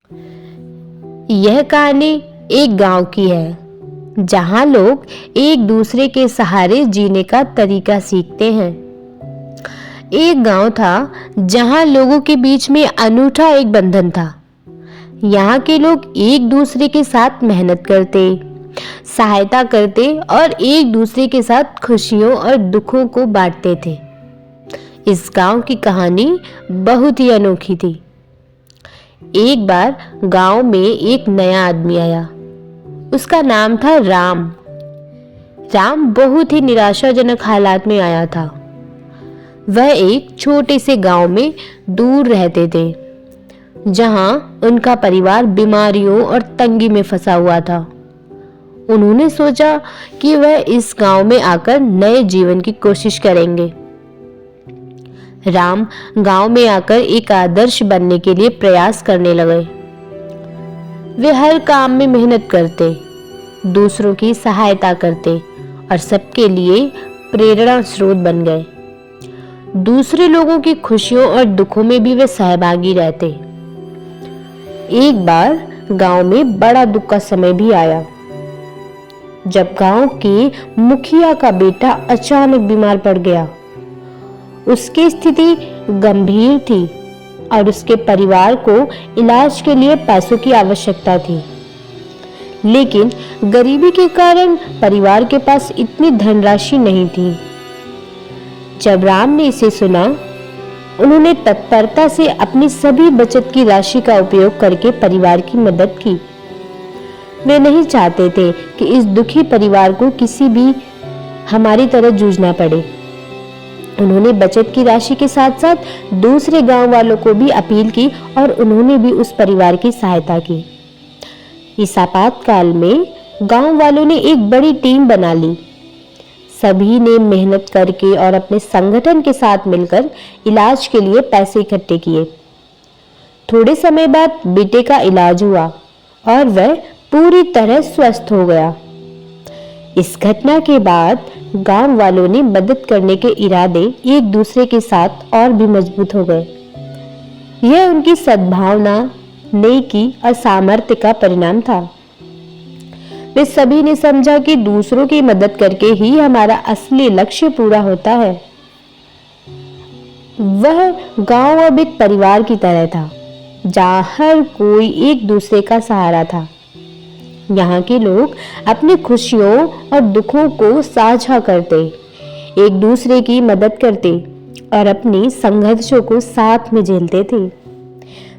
यह कहानी एक गांव की है जहां लोग एक दूसरे के सहारे जीने का तरीका सीखते हैं। एक गांव था जहां लोगों के बीच में अनूठा एक बंधन था। यहाँ के लोग एक दूसरे के साथ मेहनत करते, सहायता करते और एक दूसरे के साथ खुशियों और दुखों को बांटते थे। इस गांव की कहानी बहुत ही अनोखी थी। एक बार गांव में एक नया आदमी आया। उसका नाम था राम। राम बहुत ही निराशाजनक हालात में आया था। वह एक छोटे से गांव में दूर रहते थे, जहां उनका परिवार बीमारियों और तंगी में फंसा हुआ था। उन्होंने सोचा कि वह इस गांव में आकर नए जीवन की कोशिश करेंगे। राम गांव में आकर एक आदर्श बनने के लिए प्रयास करने लगे। वे हर काम में मेहनत करते, दूसरों की सहायता करते और सबके लिए प्रेरणा स्रोत बन गए। दूसरे लोगों की खुशियों और दुखों में भी वे सहभागी रहते। एक बार गांव में बड़ा दुख का समय भी आया, जब गांव के मुखिया का बेटा अचानक बीमार पड़ गया। उसकी स्थिति गंभीर थी और उसके परिवार को इलाज के लिए पैसों की आवश्यकता थी, लेकिन गरीबी के कारण परिवार के पास इतनी धनराशि नहीं थी। जब राम ने इसे सुना, उन्होंने तत्परता से अपनी सभी बचत की राशि का उपयोग करके परिवार की मदद की। वे नहीं चाहते थे कि इस दुखी परिवार को किसी भी हमारी तरह जूझना पड़े। उन्होंने बचत की राशि के साथ साथ दूसरे गांव वालों को भी अपील की और उन्होंने भी उस परिवार की सहायता की। इस आपातकाल में गांव वालों ने एक बड़ी टीम बना ली। सभी ने मेहनत करके और अपने संगठन के साथ मिलकर इलाज के लिए पैसे इकट्ठे किए। थोड़े समय बाद बेटे का इलाज हुआ और वह पूरी तरह स्वस्थ हो गया। इस घटना के बाद गांव वालों ने मदद करने के इरादे एक दूसरे के साथ और भी मजबूत हो गए। यह उनकी सद्भावना, नेकी और सामर्थ्य का परिणाम था। वे सभी ने समझा कि दूसरों की मदद करके ही हमारा असली लक्ष्य पूरा होता है। वह गांव अब एक परिवार की तरह था, जहां हर कोई एक दूसरे का सहारा था। यहाँ के लोग अपनी खुशियों और दुखों को साझा करते, एक दूसरे की मदद करते और अपनी संघर्षों को साथ में झेलते थे।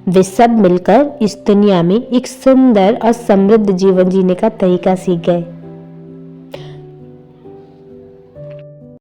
वे सब मिलकर इस दुनिया में एक सुंदर और समृद्ध जीवन जीने का तरीका सीख गए।